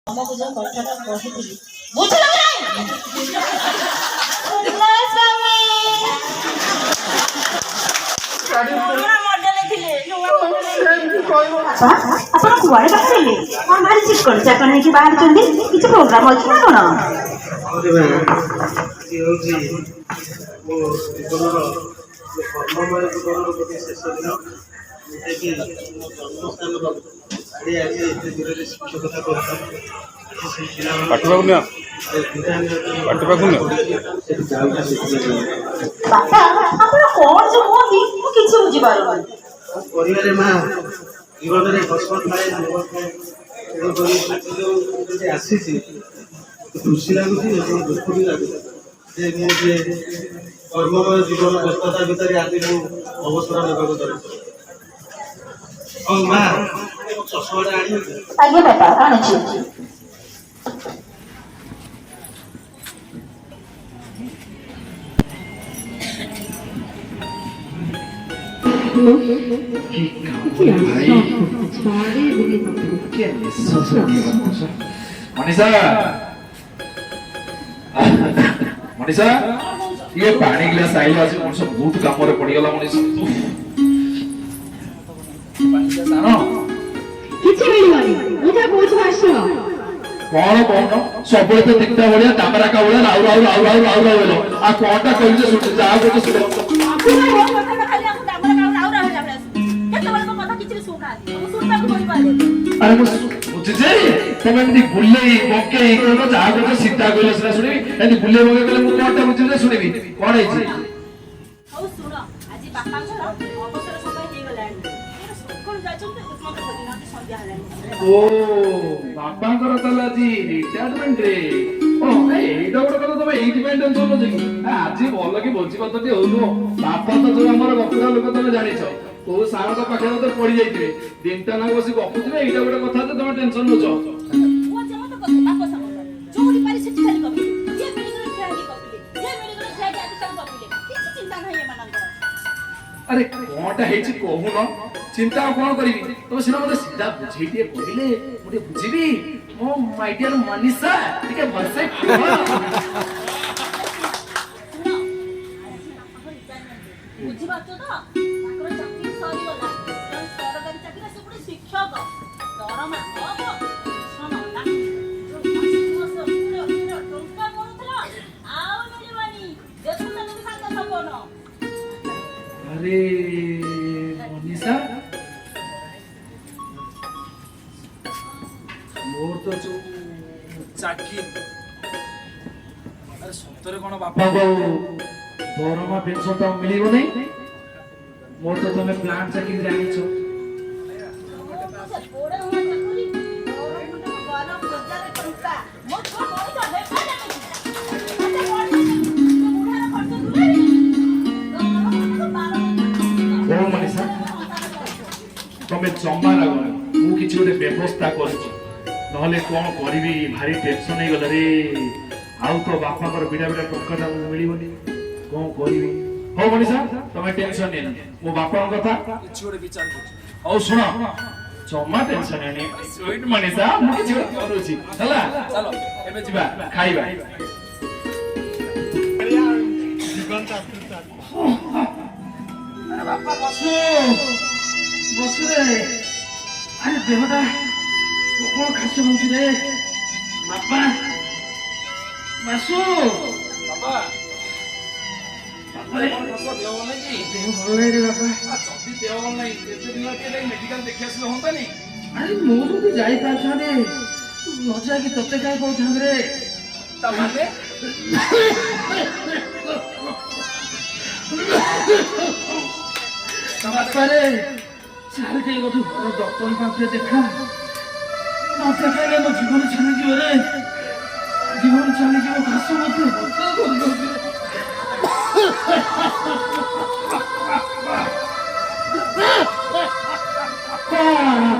ତମକୁ ଯୋଉ କଥାଟା କହିଥିଲି ବୁଝିଲ କି ନାହିଁ? ନା ସ୍ୱାମୀ ଆପଣ କୁଆଡେ ବାହାରିଲେ? କଣ ଭାରି ଚିକଣ ଚାକଣ ହେଇକି ବାହାରିଛନ୍ତି? କିଛି ପ୍ରୋଗ୍ରାମ ଅଛି ନା କଣ? ବାପା ଆପଣ କଣ ଯୋଉ କୁହନ୍ତି ମୁଁ କିଛି ବୁଝିପାରୁନି। ପରିବାରରେ ମା ଜୀବନରେ ହସ ଥାଏ ଆସିଛି ଖୁସି ଲାଗୁଛି ଏବଂ ଦୁଃଖ ବି ଲାଗୁଛି ଯେ ମୁଁ ଯେ କର୍ମମୟ ଜୀବନ ବ୍ୟସ୍ତତା ଭିତରେ ଆଜି ମୁଁ ଅବସର ନେବାକୁ ଚାହୁଁଛି। ହଁ ମା ଚଷମାଟା ଆଣିବି। ଆଜ୍ଞା ବାପା ଆଣୁଛି। मनीषा ये पानी गिलास आइला आज मनुष्य बहुत काम रे पड़ी गला मनीषा किछि मिलिबनी मुझे पूछ आसो कौन सबले तो दिखता बढिया कैमरा का बढिया राउ राउ राउ राउ राउ राउ बोलो आ कोनटा कहि जे सुन जा को सुन अरे बुझे तमे एमती बुले बके कहलो जा को सीधा कहलो सेना सुनिबी एमती बुले बके कहले मु कोनटा बुझिले सुनिबी कोन हेछि हौ सुन आज बापा घर अवसर समय हे गलानी सकोल जाचम तो मते खोजिना संध्या हलानी ओ बापांकर तला जी रिटायरमेंट रे ओ एटा गोटे कथा तमे एइथि पे टेंशन न जे आज बोल कि भोजी कथटी होनो बापा तो जो हमर गपुरा लोक तमे जानिछो ओ सारा तो पाखे तो पड़ी जाइथिबे दिनटा ना बसी गपुथिबे एइटा गोटे कथा तो तमे टेंशन न छ वो जमा तो कथे बापा संग जोरी पारी सेठी खाली कपि जे मेडिकल ठेआली कपिले जे मेडिकल ठेआली आदि सब कपिले किछि चिंता नै एमानंकर अरे कोनटा हेछि कहू न चिंता कोन करिवि तो सिना मते सीधा बुझेइते कहिले मुटे बुझिबी ओ माय डियर मनीषा ठीक है भलसे बुझी बात तो ताकर चाकरी सरी गला सरकारी चाकरी से पुरे शिक्षक दरमा अब सुनो टंका मोरथला आउ मिलिबानी देखु तने साथ सबन अरे मनीषा मोर तो जो चाकरी अरे सतरे कोन बापा को दरमा पेंशन तो मिलिबो नै मोर तो तमे प्लान चाकरी जानि छ ओडे हो चाकरी और मुटे बाला प्रचार टंका मो तो मोर तो हे पाले मते कोन बुढ़ा खर्च दुरे ओ मनीषा तमे जमा लागो मु किछि ओटे व्यवस्था करछि नहले कोन करिवि भारी टेंशन हे गला रे आउ तो बापा कर बिडा बिडा टंका मिलिबोनी कोन करिवि हो मनीषा तमे टेंशन नै मो बापा कथा किछि ओटे विचार करछि औ सुनो जमा टेंशन नै स्वीट मनीषा मु किछि करूछि हला चलो एबे जिबा खाइबा अरे बापा बसु बसु रे अरे देहटा कोन खासे होउछि रे बापा बसु बापा अरे देह भल नहीं रे बापा जल्दी देह भल नहीं एते दिन के मेडिकल देखि आसले होता नहीं अरे मो जदी जाई पाछा रे न जाय कि तते काय कहथां रे ता भाबे बापारे चाल के गोटू बड़ डॉक्टर पाखे देखा न देखाइले मो जीवन छानी जीव रे जीवन छानी जीव घास मते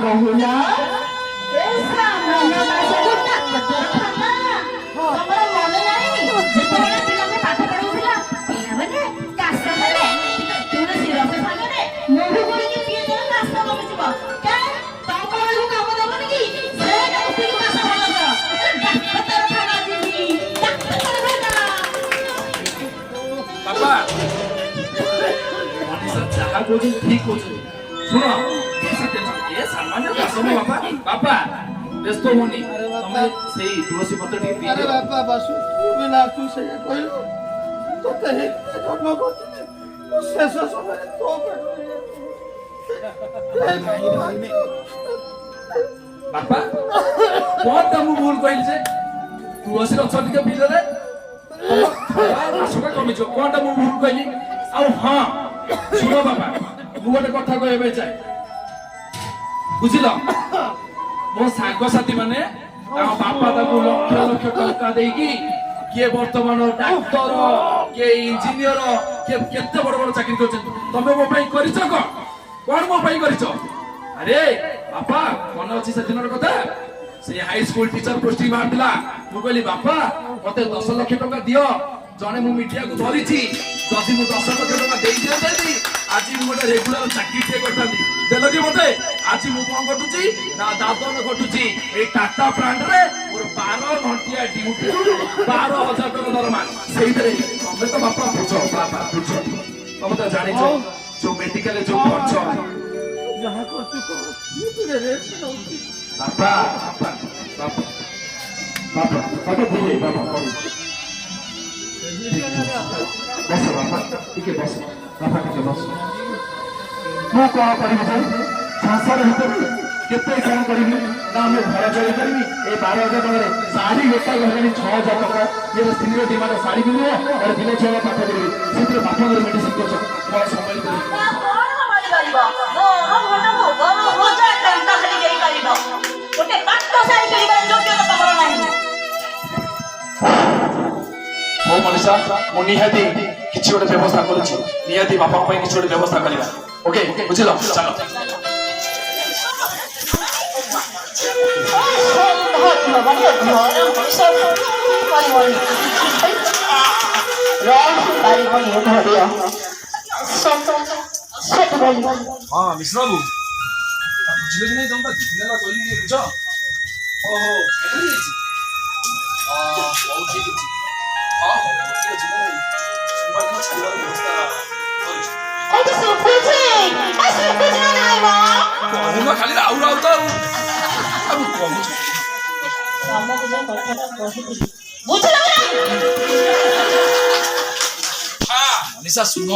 बहुला कैसा मना से कुत्ता खाना हमरा मने नहीं जेतबेला पिला में पाठ पढौथिला पिला बने कास बने तोरे सिरफ सागरे मोढु कोई के पिए तो कास कम जिवो का ताको काम दबन की से डॉक्टर के पास भालो कर କହୁଛନ୍ତି ଠିକ କହୁଛନ୍ତି। ଶୁଣ ଏ ସାମାନ୍ୟ ଦାସ ମୋ ବାପା ବାପା ବ୍ୟସ୍ତ ହୁଅନି, ତମେ ସେଇ ତୁଳସୀ ପତ୍ର ଟିକେ ପିଇ ଦିଅ। ବାପା ବାସୁ ତୁ ବି ନା ତୁ ସେଇଆ କହିଲୁ, ତୋତେ ହେଇଥିଲେ ଜନ୍ମ କରିଥିଲି ମୁଁ ଶେଷ ସମୟରେ ତୋ ବାପା କଣଟା ମୁଁ ଭୁଲ କହିଲି ଯେ ତୁଳସୀ ଗଛ ଟିକେ ପିଇଦେଲେ ଆଶଙ୍କା କମିଯିବ, କଣଟା ମୁଁ ଭୁଲ କହିଲି? ଆଉ ହଁ ଶୁଣ ବାପା, ମୁଁ ଗୋଟେ କଥା କହିବା ପାଇଁ ଚାହେଁ, ବୁଝିଲ? ମୋ ସାଙ୍ଗସାଥି ମାନେ ତାଙ୍କ ବାପା ତାକୁ ଲକ୍ଷ ଲକ୍ଷ ଟଙ୍କା ଦେଇକି କିଏ ବର୍ତ୍ତମାନ ଡାକ୍ତର, କିଏ ଇଞ୍ଜିନିୟର, କିଏ କେତେ ବଡ ବଡ ଚାକିରି କରିଛନ୍ତି। ତମେ ମୋ ପାଇଁ କରିଛ କଣ? କଣ ମୋ ପାଇଁ କରିଛ? ଆରେ ବାପା ମନେ ଅଛି ସେଦିନର କଥା? ସେ ହାଇସ୍କୁଲ ଟିଚର ପୋଷ୍ଟିଂ ବାହାରିଥିଲା, ମୁଁ କହିଲି ବାପା ମତେ 10 ଲକ୍ଷ ଟଙ୍କା ଦିଅ, ଜଣେ ମୁଁ ମିଡିଆକୁ ଧରିଛି, ଯଦି ମୁଁ 10 ଲକ୍ଷ ଟଙ୍କା ଦେଇ ଦିଅନ୍ତି ଆଜି ମୁଁ ଗୋଟେ ରେଗୁଲାର ଚାକିରି ଟିଏ କରିଥାନ୍ତି। ଦେଲ କି ମତେ? ଆଜି ମୁଁ କଣ ଘଟୁଛି ନା ଦାଦନ ଘଟୁଛି ଏଇ ଟାଟା ପ୍ଲାଣ୍ଟରେ ମୋର 12 ଘଣ୍ଟିଆ ଡ୍ୟୁଟି, 12,000 ଟଙ୍କା ଦରମା। ସେଇଥିରେ ତମେ ତ ବାପା ବୁଝ, ବାପା ବୁଝ, ତମେ ତ ଜାଣିଛ ଯୋଉ ମେଡିକାଲରେ ଯୋଉ ଖର୍ଚ୍ଚ। ଯାହା କରୁଛୁ କର, ମୁଁ ଟିକେ ରେଷ୍ଟ ନଉଛି। ବାପା ବାପା ବାପା ବାପା ବାପା ବୁଝେ ବାପା ବସ ବାପା ଟିକେ ବସ, ବାପା ଟିକେ ବସ। ମୁଁ କଣ କରିବି ଯେ ସଂସାର ଭିତରେ କେତେ କଣ କରିବି ନା ମୁଁ ଘର ଚଳି ପାରିବି? ଏଇ 12,000 ଟଙ୍କାରେ ଶାଢୀ ଗୋଟା ଗଲାଣି 6,000 ଟଙ୍କା, ଇଏ ସ୍ତ୍ରୀର ଡିମାଣ୍ଡ ଶାଢୀ କିଣିବ ଆଉ ପିଲା ଛୁଆ ପାଠ ପଢିବି, ସେଥିରେ ବାପାଙ୍କର ମେଡିସିନ ଖର୍ଚ୍ଚ କଣ ସମ୍ଭାଳି ପାରିବି? ଗୋଟେ ପାଠ ଶାଢ଼ୀ କିଣିବାର ଯୋଗ୍ୟତା ତମର ନାହିଁ। ହଉ ମନୀଷା, ମୁଁ ନିହାତି କିଛି ଗୋଟେ ବ୍ୟବସ୍ଥା କରୁଛି, ନିହାତି ବାପାଙ୍କ ପାଇଁ କିଛି ଗୋଟେ ବ୍ୟବସ୍ଥା କରିବା। ଓକେ ବୁଝିଲ? ଚାଲ। ହଁ ମିଶ୍ର ବାବୁ ବୁଝିଲେ କି ନାଇଁ? ତମ ବା ଦିଦିନ ହେଲା କହିଲି ଟିକେ ବୁଝ। ଓହୋ ହେଇଯାଇଛି। ହଉ ଠିକ ଅଛି। ହଁ ହଉ ଠିକ ଅଛି, ମୁଁ ସୋମବାର ଦିନ ଛାଡ଼ିବାର ବ୍ୟବସ୍ଥା କରୁଛି। କହୁନ ଖାଲି ରାଉ ରାଉ ତ ଆଉ କହୁଛୁ। ତମକୁ ଯୋଉ କଥାଟା କହିଥିଲି ବୁଝିଲ ନା? ମନୀଷା ଶୁଣ,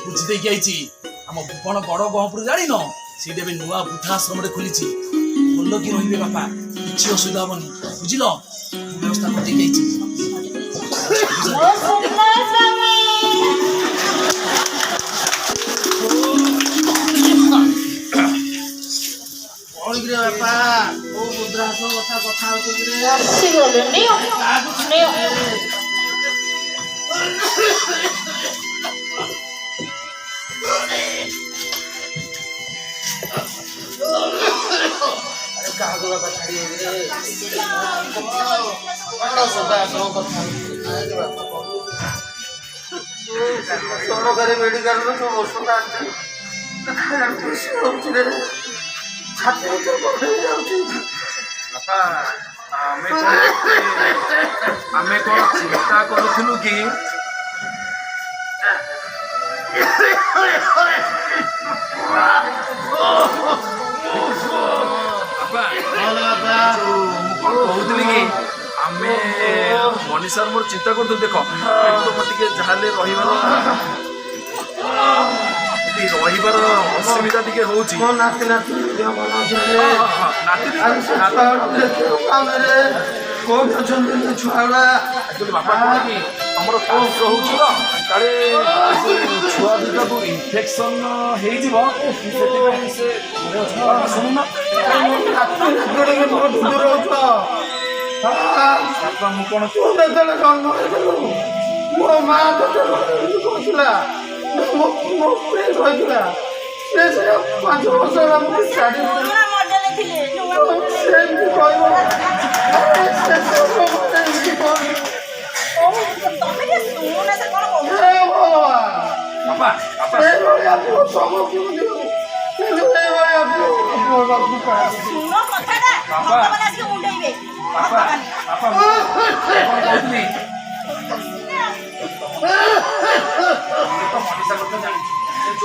ବୁଝି ଦେଇକି ଆଇଛି। ଆମ ଭୁବନ ବଡ ଗହପୁର ଜାଣିନ? ସେଇଠି ଏବେ ନୂଆ ବୃଦ୍ଧାଶ୍ରମରେ ଖୋଲିଛି। ଭଲ କି ରହିବେ ବାପା, କିଛି ଅସୁବିଧା ହବନି, ବୁଝିଲ? ବ୍ୟବସ୍ଥା କରିଦେଇକି ଆଇଛି। କଣ ବାପା କୋଉ ବୃଦ୍ଧାଶ୍ରମ କଥା ହଉଛନ୍ତି? କାହାକୁ ବାପା ଛାଡିବେ? ସରକାରୀ ମେଡିକାଲର ଯୋଉ ଔଷଧ ଆଣିଛି ଛାତି ଯାଉଛି। ବାପା ଆମେ କଣ ଚିନ୍ତା କରୁଥିଲୁ କି? କହୁଥିଲି କି ଆମେ ମନୀଷାର ମୋର ଚିନ୍ତା କରୁଥିଲୁ। ଦେଖ ଟିକେ ଯାହାହେଲେ ରହିବାର ଅସୁବିଧା ଟିକେ ହଉଛି। ନାତି ନାତି କୋଉଠି ଅଛନ୍ତି ଛୁଆଗୁଡା? ବାପା କଣ କି ଆମର କାଶ ହଉଛି ତ, କାଳେ ଛୁଆ ଦିଟାକୁ ଇନଫେକ୍ସନ ହେଇଯିବ, ସେଥିପାଇଁ ସେ ଶୁଣୁନ ମୁଁ କଣ ଯେତେବେଳେ ଜନ୍ମ ହେଇଥିଲୁ ମୋ ମା କହୁଥିଲା, ମୋ ସ୍ତ୍ରୀ କହିଥିଲା ସେ 5 ବର୍ଷ ହେଲା ମୁଁ ଛାଡି ସେମିତି କହିବ।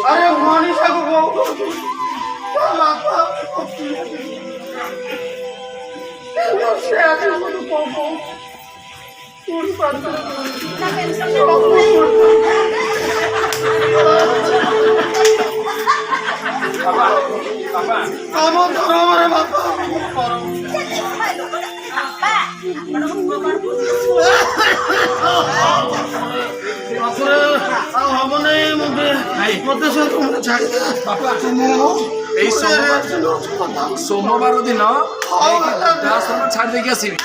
अरे मनीषा को कौन बापा से आज हमको कौन पूरी बात ना पेंशन ବାପା काम करो मेरे बापा हम नहीं मत से तुम छाड़ ବାପା ଏଇ ସୋମବାର ଦିନ ବୃଦ୍ଧାଶ୍ରମ ଛାଡ଼ି ଦେଇକି ଆସିବି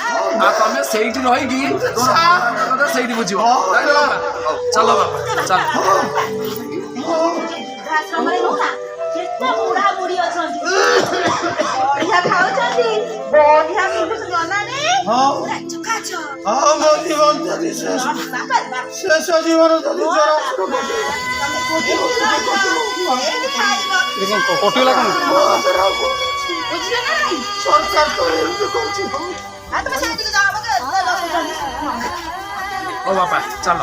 ଆଉ ତମେ ସେଇଠି ରହିକି କଥା ସେଇଠି ବୁଝିବ ଚାଲ ବାପା ଚାଲ ବୃଦ୍ଧାଶ୍ରମରେ ନୁହଁ କେତେ ବୁଢା ବୁଢୀ ଅଛନ୍ତି ବଢିଆ ଖାଉଛନ୍ତି ବଢିଆ ପିନ୍ଧୁଛନ୍ତି ଅନାନି हाँ मो जीवन जदि शेष जीवन जदि जरा କଟିଗଲା କଣ ବୁଝିଲେ ନା ନାଇଁ सरकार तो एमती करछि ଆଉ ତମେ ସେଇଠିକି ଯାଅ ମୋତେ ହଉ ବାପା ଚାଲ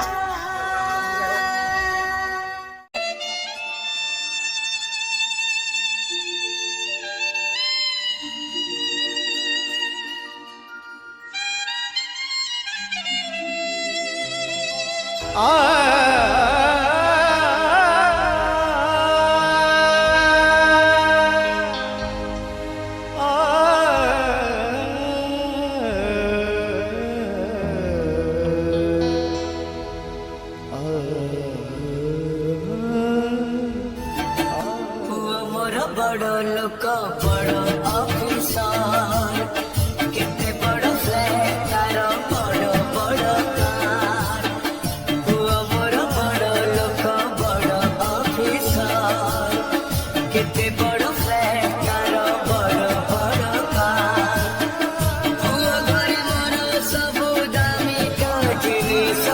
मोर बड़ लोक बड़ अफिसर केते बड़ फ्लैट बड़ बड़ कार पुआ मोर बड़ लोक बड़ अफिसर केते बड़ फ्लैट बड़ बड़ कार पुआ घरे मोर सब दामी का जिनिस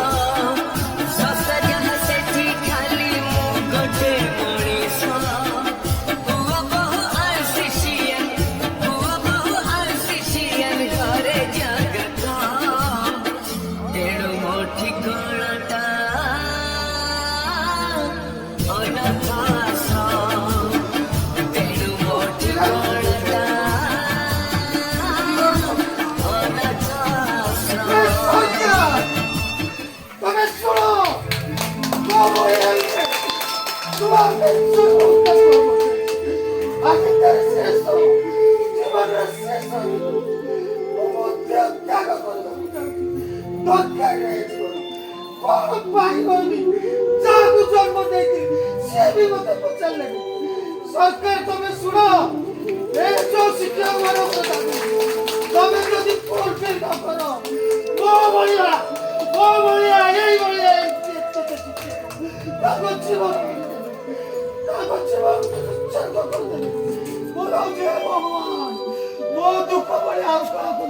सस्ता जहाँ सेठी खाली मु गोटे मଣିଷ घरे जगत तेणु मो ठिकाणाटा अनाथ तेणु मो ठिकाणाटा अनाथ तमे सुनो को बोले तू आके सुनो आके तेरे शेष जीवन शेष त्याग करो कौन पाइबनी जाकू जन्म देती से भी मत पचारे सरकार तमे सुनो ए जो शिक्षा मारो तमे यदि फुलफिल न करो वो बोलिया यही बोलिया dakuchhi चल कर दे बोलो जय भगवान वो दुख बड़े आपका को